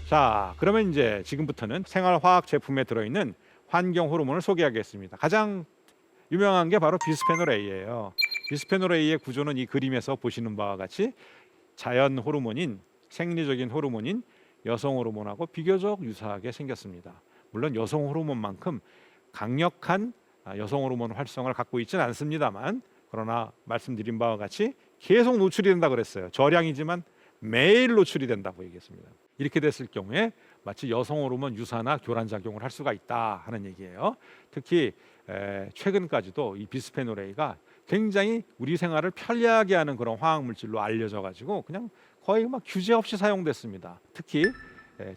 자, 그러면 이제 지금부터는 생활화학 제품에 들어있는 환경 호르몬을 소개하겠습니다. 가장 유명한 게 바로 비스페놀 A예요. 비스페놀 A의 구조는 이 그림에서 보시는 바와 같이 자연 호르몬인 생리적인 호르몬인 여성 호르몬하고 비교적 유사하게 생겼습니다. 물론 여성 호르몬만큼 강력한 여성 호르몬 활성을 갖고 있지는 않습니다만, 그러나 말씀드린 바와 같이 계속 노출이 된다 그랬어요. 저량이지만 매일 노출이 된다고 얘기했습니다. 이렇게 됐을 경우에 마치 여성 호르몬 유사나 교란 작용을 할 수가 있다 하는 얘기예요. 특히 최근까지도 이 비스페놀 A가 굉장히 우리 생활을 편리하게 하는 그런 화학 물질로 알려져 가지고 그냥 거의 막 규제 없이 사용됐습니다. 특히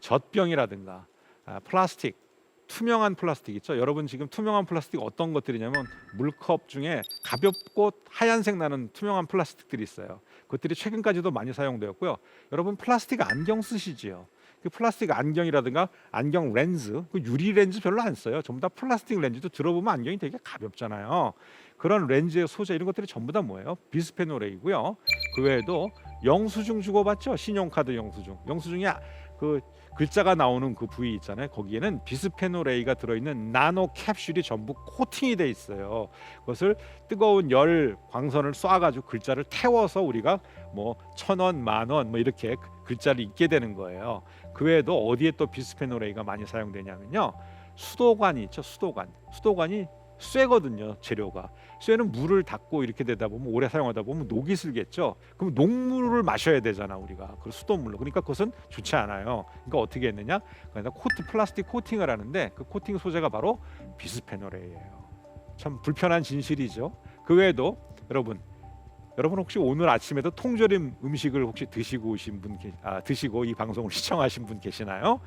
젖병이라든가 플라스틱, 투명한 플라스틱 있죠. 여러분 지금 투명한 플라스틱 어떤 것들이냐면 물컵 중에 가볍고 하얀색 나는 투명한 플라스틱들이 있어요. 그것들이 최근까지도 많이 사용되었고요. 여러분 플라스틱 안경 쓰시지요. 그 플라스틱 안경이라든가 안경 렌즈, 그 유리 렌즈 별로 안 써요. 전부 다 플라스틱 렌즈도 들어보면 안경이 되게 가볍잖아요. 그런 렌즈의 소재 이런 것들이 전부 다 뭐예요? 비스페놀 A고요. 그 외에도 영수증 주고받죠. 신용카드 영수증. 영수증이 그 글자가 나오는 그 부위 있잖아요. 거기에는 비스페놀 A가 들어있는 나노 캡슐이 전부 코팅이 돼 있어요. 그것을 뜨거운 열 광선을 쏴가지고 글자를 태워서 우리가 뭐 1,000원, 10,000원 뭐 이렇게 글자를 읽게 되는 거예요. 그 외에도 어디에 또 비스페놀 A가 많이 사용되냐면요. 수도관이 있죠. 수도관이 쇠거든요. 재료가. 쇠는 물을 닫고 이렇게 되다 보면 오래 사용하다 보면 녹이 슬겠죠. 그럼 녹물을 마셔야 되잖아 우리가. 그 수돗물로. 그러니까 그것은 좋지 않아요. 그러니까 어떻게 했느냐? 그러니까 플라스틱 코팅을 하는데 그 코팅 소재가 바로 비스페놀 A예요. 참 불편한 진실이죠. 그 외에도 여러분 혹시 오늘 아침에도 통조림 음식을 혹시 드시고 오신 분 드시고 이 방송을 시청하신 분 계시나요?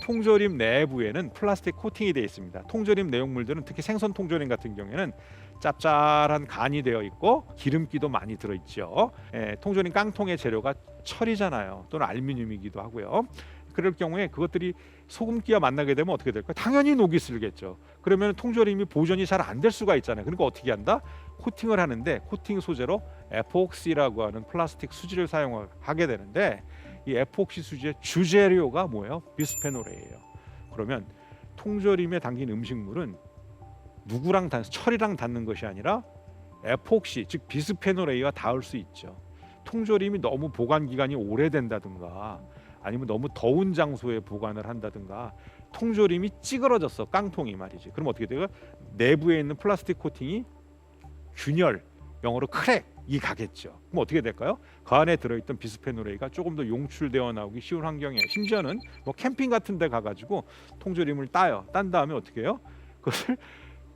통조림 내부에는 플라스틱 코팅이 되어 있습니다. 통조림 내용물들은 특히 생선 통조림 같은 경우에는 짭짤한 간이 되어 있고 기름기도 많이 들어있죠. 통조림 깡통의 재료가 철이잖아요. 또는 알루미늄이기도 하고요. 그럴 경우에 그것들이 소금기와 만나게 되면 어떻게 될까요? 당연히 녹이 슬겠죠. 그러면 통조림이 보존이 잘 안 될 수가 있잖아요. 그러니까 어떻게 한다? 코팅을 하는데 코팅 소재로 에포क्시라고 하는 플라스틱 수지를 사용하게 되는데 이 에포क्시 수지의 주재료가 뭐예요? 비스페놀 A예요. 그러면 통조림에 담긴 음식물은 철이랑 닿는 것이 아니라 에포क्시 즉 비스페놀 A와 닿을 수 있죠. 통조림이 너무 보관 기간이 오래된다든가 아니면 너무 더운 장소에 보관을 한다든가 통조림이 찌그러졌어. 깡통이 말이지. 그럼 어떻게 돼요? 내부에 있는 플라스틱 코팅이 균열, 영어로 크랙이 가겠죠. 그럼 어떻게 될까요? 그 안에 들어있던 비스페놀 A가 조금 더 용출되어 나오기 쉬운 환경에 심지어는 뭐 캠핑 같은 데 가가지고 통조림을 딴 다음에 어떻게 해요? 그것을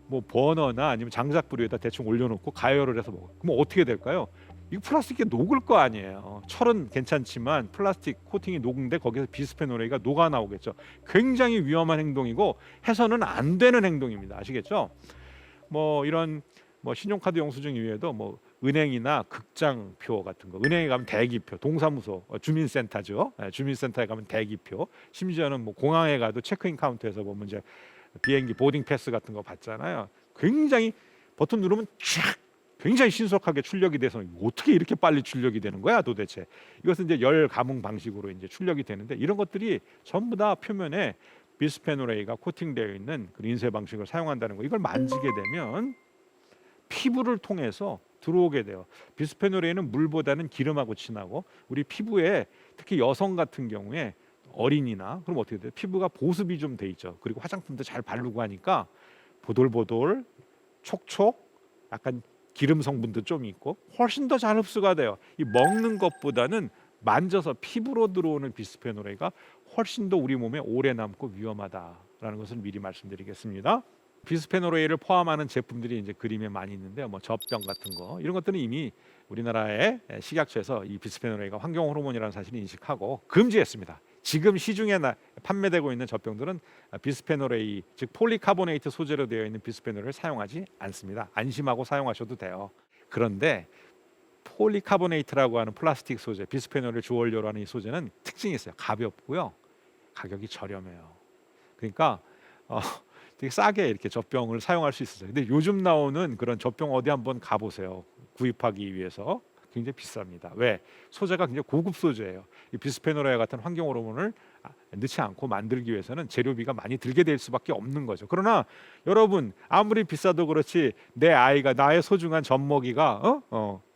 뭐 버너나 아니면 장작불 위에다 대충 올려놓고 가열을 해서 먹어요. 그럼 어떻게 될까요? 이거 플라스틱이 녹을 거 아니에요. 철은 괜찮지만 플라스틱 코팅이 녹는데 거기서 비스페놀 A가 녹아 나오겠죠. 굉장히 위험한 행동이고 해서는 안 되는 행동입니다. 아시겠죠? 뭐 이런 신용카드 영수증 이외에도 뭐 은행이나 극장표 같은 거, 은행에 가면 대기표, 동사무소, 주민센터죠. 주민센터에 가면 대기표, 심지어는 뭐 공항에 가도 체크인 카운터에서 보면 이제 비행기 보딩 패스 같은 거 받잖아요. 굉장히 버튼 누르면 쫙 굉장히 신속하게 출력이 돼서 어떻게 이렇게 빨리 출력이 되는 거야 도대체. 이것은 이제 열 감응 방식으로 이제 출력이 되는데 이런 것들이 전부 다 표면에 비스페놀 A가 코팅되어 있는 그 인쇄 방식을 사용한다는 거. 이걸 만지게 되면 피부를 통해서 들어오게 돼요. 비스페놀 A는 물보다는 기름하고 친하고 우리 피부에 특히 여성 같은 경우에 어린이나 그럼 어떻게 돼요? 피부가 보습이 좀 돼 있죠. 그리고 화장품도 잘 바르고 하니까 보들보들, 촉촉, 약간 기름 성분도 좀 있고 훨씬 더 잘 흡수가 돼요. 이 먹는 것보다는 만져서 피부로 들어오는 비스페놀 A가 훨씬 더 우리 몸에 오래 남고 위험하다라는 것을 미리 말씀드리겠습니다. 비스페놀 A를 포함하는 제품들이 이제 그림에 많이 있는데요. 뭐 젖병 같은 거 이런 것들은 이미 우리나라의 식약처에서 이 비스페놀 A가 환경 호르몬이라는 사실을 인식하고 금지했습니다. 지금 시중에 판매되고 있는 젖병들은 비스페놀 A 즉 폴리카보네이트 소재로 되어 있는 비스페놀을 사용하지 않습니다. 안심하고 사용하셔도 돼요. 그런데 폴리카보네이트라고 하는 플라스틱 소재, 비스페놀을 주원료로 하는 이 소재는 특징이 있어요. 가볍고요. 가격이 저렴해요. 그러니까 되게 싸게 이렇게 젖병을 사용할 수 있어요. 근데 요즘 나오는 그런 젖병 어디 한번 가보세요. 구입하기 위해서 굉장히 비쌉니다. 왜? 소재가 굉장히 고급 소재예요. 이 비스페놀 A 같은 환경 호르몬을 넣지 않고 만들기 위해서는 재료비가 많이 들게 될 수밖에 없는 거죠. 그러나 여러분 아무리 비싸도 그렇지 내 아이가 나의 소중한 젖먹이가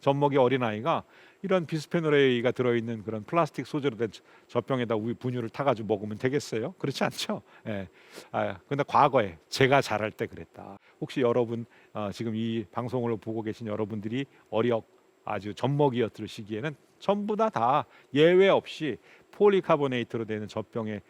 젖먹이 어린아이가 이런 비스페놀 A가 들어있는 그런 플라스틱 소재로 된 젖병에다 우유 분유를 타가지고 먹으면 되겠어요? 그렇지 않죠. 예. 근데 과거에 제가 자랄 때 그랬다. 혹시 여러분 지금 이 방송을 보고 계신 여러분들이 아주 젖먹이였을 시기에는 전부 다 예외 없이 폴리카보네이트로 되는 젖병에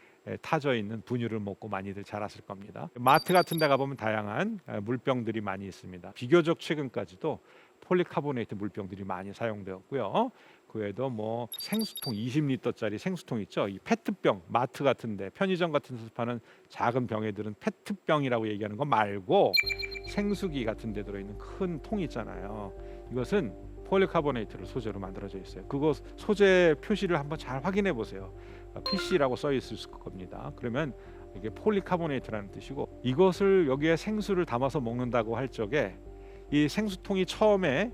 타져 있는 분유를 먹고 많이들 자랐을 겁니다. 마트 같은 데 가보면 다양한 물병들이 많이 있습니다. 비교적 최근까지도 폴리카보네이트 물병들이 많이 사용되었고요. 그 외에도 뭐 생수통 20리터짜리 생수통 있죠. 이 페트병 마트 같은데 편의점 같은 데서 파는 작은 병에들은 페트병이라고 얘기하는 거 말고 생수기 같은 데 들어있는 큰 통 있잖아요. 이것은 폴리카보네이트를 소재로 만들어져 있어요. 그거 소재 표시를 한번 잘 확인해 보세요. PC라고 써 있을 겁니다. 그러면 이게 폴리카보네이트라는 뜻이고 이것을 여기에 생수를 담아서 먹는다고 할 적에 이 생수통이 처음에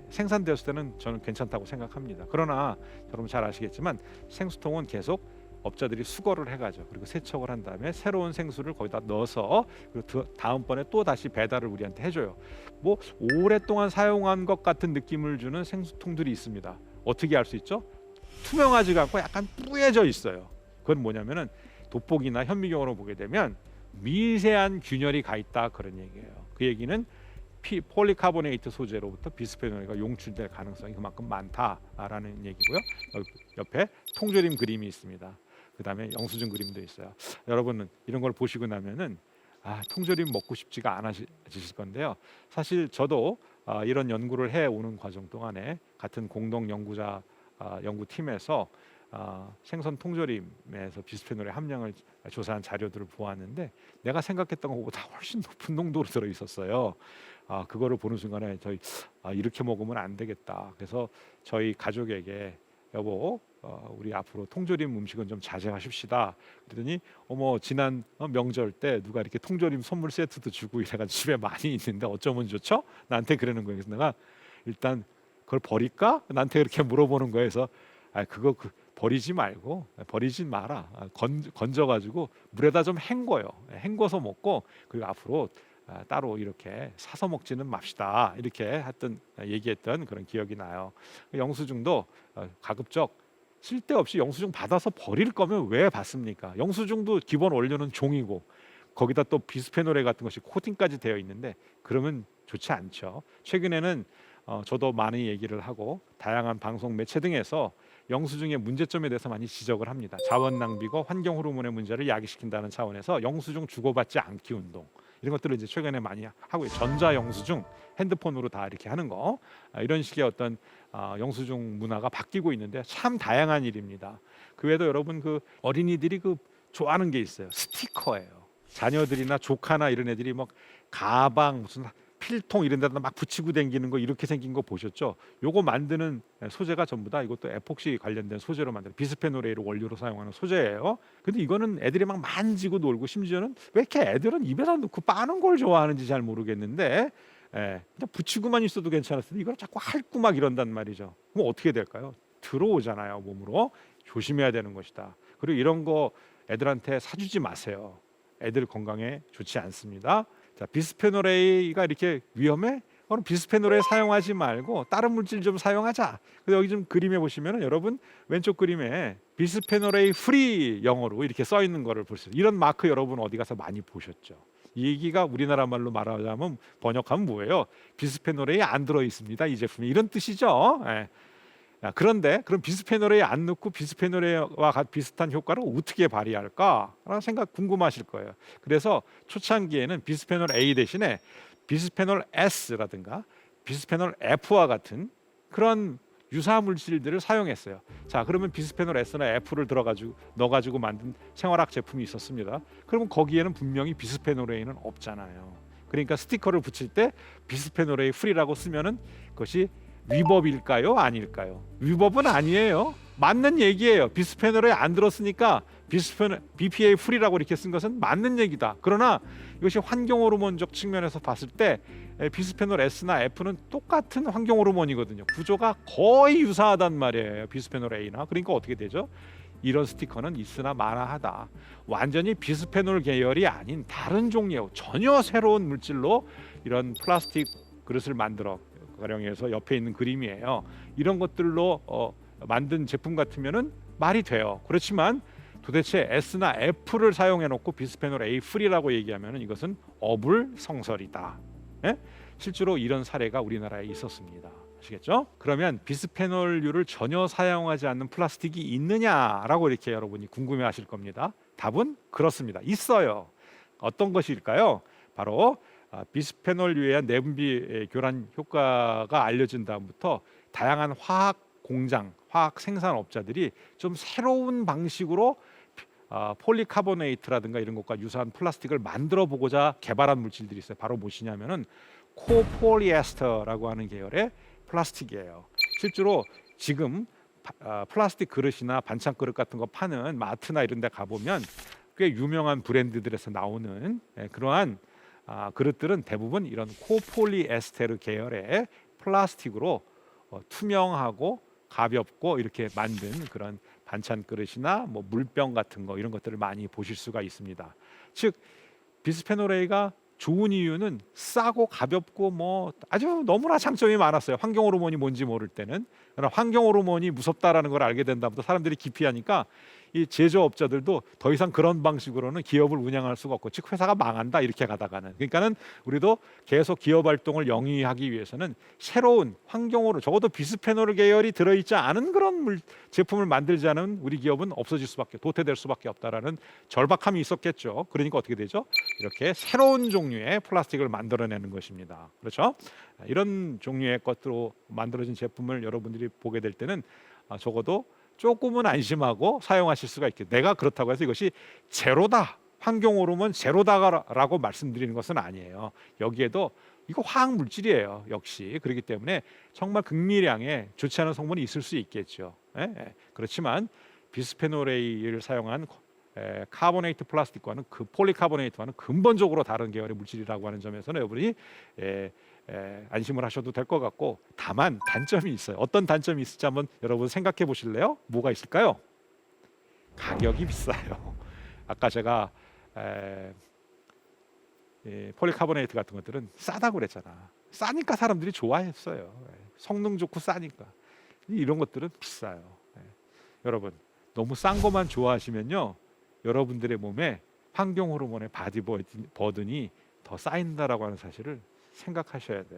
생산되었을 때는 저는 괜찮다고 생각합니다. 그러나 여러분 잘 아시겠지만 생수통은 계속 업자들이 수거를 해가죠. 그리고 세척을 한 다음에 새로운 생수를 거기다 넣어서 그리고 다음번에 또 다시 배달을 우리한테 해줘요. 뭐 오랫동안 사용한 것 같은 느낌을 주는 생수통들이 있습니다. 어떻게 알 수 있죠? 투명하지가 않고 약간 뿌얘져 있어요. 그건 뭐냐면은 돋보기나 현미경으로 보게 되면 미세한 균열이 가 있다 그런 얘기예요. 그 얘기는 폴리카보네이트 소재로부터 비스페놀이 용출될 가능성이 그만큼 많다라는 얘기고요. 옆에 통조림 그림이 있습니다. 그 다음에 영수증 그림도 있어요. 여러분은 이런 걸 보시고 나면은 통조림 먹고 싶지가 않으실 건데요. 사실 저도 이런 연구를 해오는 과정 동안에 같은 공동 연구팀에서 생선 통조림에서 비스페놀의 함량을 조사한 자료들을 보았는데 내가 생각했던 것보다 훨씬 높은 농도로 들어 있었어요. 그거를 보는 순간에 저희 이렇게 먹으면 안 되겠다. 그래서 저희 가족에게 여보 우리 앞으로 통조림 음식은 좀 자제하십시다. 그랬더니 지난 명절 때 누가 이렇게 통조림 선물 세트도 주고 이래가지고 집에 많이 있는데 어쩌면 좋죠? 나한테 그러는 거예요. 그래서 내가 일단 그걸 버릴까? 나한테 그렇게 물어보는 거예요. 그래서 그거 버리지 말고 버리지 마라. 건져가지고 물에다 좀 헹궈요. 헹궈서 먹고 그리고 앞으로 따로 이렇게 사서 먹지는 맙시다. 이렇게 얘기했던 그런 기억이 나요. 영수증도 가급적 쓸데없이 영수증 받아서 버릴 거면 왜 받습니까? 영수증도 기본 원료는 종이고 거기다 또 비스페놀 A 같은 것이 코팅까지 되어 있는데 그러면 좋지 않죠. 최근에는 저도 많이 얘기를 하고 다양한 방송 매체 등에서 영수증의 문제점에 대해서 많이 지적을 합니다. 자원 낭비고 환경 호르몬의 문제를 야기시킨다는 차원에서 영수증 주고받지 않기 운동 이런 것들을 이제 최근에 많이 하고요. 전자 영수증 핸드폰으로 다 이렇게 하는 거 이런 식의 어떤 영수증 문화가 바뀌고 있는데 참 다양한 일입니다. 그 외에도 여러분 그 어린이들이 좋아하는 게 있어요. 스티커예요. 자녀들이나 조카나 이런 애들이 막 가방 무슨 필통 이런 데다 막 붙이고 다니는 거 이렇게 생긴 거 보셨죠? 요거 만드는 소재가 전부 다 이것도 에폭시 관련된 소재로 만든 비스페놀 A를 원료로 사용하는 소재예요. 근데 이거는 애들이 막 만지고 놀고 심지어는 왜 이렇게 애들은 입에다 넣고 빠는 걸 좋아하는지 잘 모르겠는데 그냥 붙이고만 있어도 괜찮았을 때 이걸 자꾸 핥고 막 이런단 말이죠. 그럼 어떻게 될까요? 들어오잖아요, 몸으로. 조심해야 되는 것이다. 그리고 이런 거 애들한테 사주지 마세요. 애들 건강에 좋지 않습니다. 자, 비스페놀 A가 이렇게 위험해? 그럼 비스페놀 A 사용하지 말고 다른 물질 좀 사용하자. 그래서 여기 좀 그림에 보시면은 여러분 왼쪽 그림에 비스페놀 A 프리 영어로 이렇게 써 있는 거를 볼 수 있어요. 이런 마크 여러분 어디 가서 많이 보셨죠? 이 얘기가 우리나라 말로 말하자면 번역하면 뭐예요? 비스페놀 A 안 들어 있습니다. 이 제품이 이런 뜻이죠. 그런데 그럼 비스페놀 A 안 넣고 비스페놀 A와 비슷한 효과를 어떻게 발휘할까? 라는 생각 궁금하실 거예요. 그래서 초창기에는 비스페놀 A 대신에 비스페놀 S라든가 비스페놀 F와 같은 그런 유사 물질들을 사용했어요. 자, 그러면 비스페놀 S나 F를 넣어가지고 만든 생활학 제품이 있었습니다. 그러면 거기에는 분명히 비스페놀 A는 없잖아요. 그러니까 스티커를 붙일 때 비스페놀 A 프리라고 쓰면은 그것이 위법일까요? 아닐까요? 위법은 아니에요. 맞는 얘기예요. 비스페놀 A 안 들었으니까 BPA 프리라고 이렇게 쓴 것은 맞는 얘기다. 그러나 이것이 환경 호르몬적 측면에서 봤을 때 비스페놀 S나 F는 똑같은 환경 호르몬이거든요. 구조가 거의 유사하단 말이에요. 비스페놀 A나. 그러니까 어떻게 되죠? 이런 스티커는 있으나 마나하다. 완전히 비스페놀 계열이 아닌 다른 종류의 전혀 새로운 물질로 이런 플라스틱 그릇을 만들어 가령해서 옆에 있는 그림이에요. 이런 것들로 만든 제품 같으면은 말이 돼요. 그렇지만 도대체 S나 F를 사용해 놓고 비스페놀 A 프리라고 얘기하면은 이것은 어불성설이다. 예? 실제로 이런 사례가 우리나라에 있었습니다. 아시겠죠? 그러면 비스페놀류를 전혀 사용하지 않는 플라스틱이 있느냐라고 이렇게 여러분이 궁금해하실 겁니다. 답은 그렇습니다. 있어요. 어떤 것일까요? 바로 비스페놀류에 의한 내분비 교란 효과가 알려진 다음부터 다양한 화학 공장, 화학 생산업자들이 좀 새로운 방식으로 폴리카보네이트라든가 이런 것과 유사한 플라스틱을 만들어 보고자 개발한 물질들이 있어요. 바로 무엇이냐면은 코폴리에스터라고 하는 계열의 플라스틱이에요. 실제로 지금 플라스틱 그릇이나 반찬 그릇 같은 거 파는 마트나 이런 데 가보면 꽤 유명한 브랜드들에서 나오는 그러한 그릇들은 대부분 이런 코폴리에스테르 계열의 플라스틱으로 투명하고 가볍고 이렇게 만든 그런 반찬 그릇이나 뭐 물병 같은 거 이런 것들을 많이 보실 수가 있습니다. 즉 비스페놀 A가 좋은 이유는 싸고 가볍고 뭐 아주 너무나 장점이 많았어요. 환경 호르몬이 뭔지 모를 때는. 그러나 환경 호르몬이 무섭다라는 걸 알게 된 다음부터 사람들이 기피하니까 이 제조업자들도 더 이상 그런 방식으로는 기업을 운영할 수가 없고 즉 회사가 망한다 이렇게 가다가는. 그러니까는 우리도 계속 기업 활동을 영위하기 위해서는 새로운 환경으로 적어도 비스페놀 계열이 들어있지 않은 그런 제품을 만들지 않은 우리 기업은 없어질 수밖에 도태될 수밖에 없다라는 절박함이 있었겠죠. 그러니까 어떻게 되죠? 이렇게 새로운 종류의 플라스틱을 만들어내는 것입니다. 그렇죠? 이런 종류의 것으로 만들어진 제품을 여러분들이 보게 될 때는 적어도 조금은 안심하고 사용하실 수가 있게. 내가 그렇다고 해서 이것이 제로다, 환경 호르몬 제로다라고 말씀드리는 것은 아니에요. 여기에도 이거 화학 물질이에요. 역시 그렇기 때문에 정말 극미량의 좋지 않은 성분이 있을 수 있겠죠. 그렇지만 비스페놀 A를 사용한 카보네이트 플라스틱과는 그 폴리카보네이트와는 근본적으로 다른 계열의 물질이라고 하는 점에서는 여러분이 안심을 하셔도 될 것 같고, 다만 단점이 있어요. 어떤 단점이 있을지 한번 여러분 생각해 보실래요? 뭐가 있을까요? 가격이 비싸요. 아까 제가 폴리카보네이트 같은 것들은 싸다고 그랬잖아. 싸니까 사람들이 좋아했어요. 성능 좋고 싸니까. 이런 것들은 비싸요. 여러분 너무 싼 것만 좋아하시면요, 여러분들의 몸에 환경 호르몬의 바디 버든이 더 쌓인다라고 하는 사실을 생각하셔야 돼요.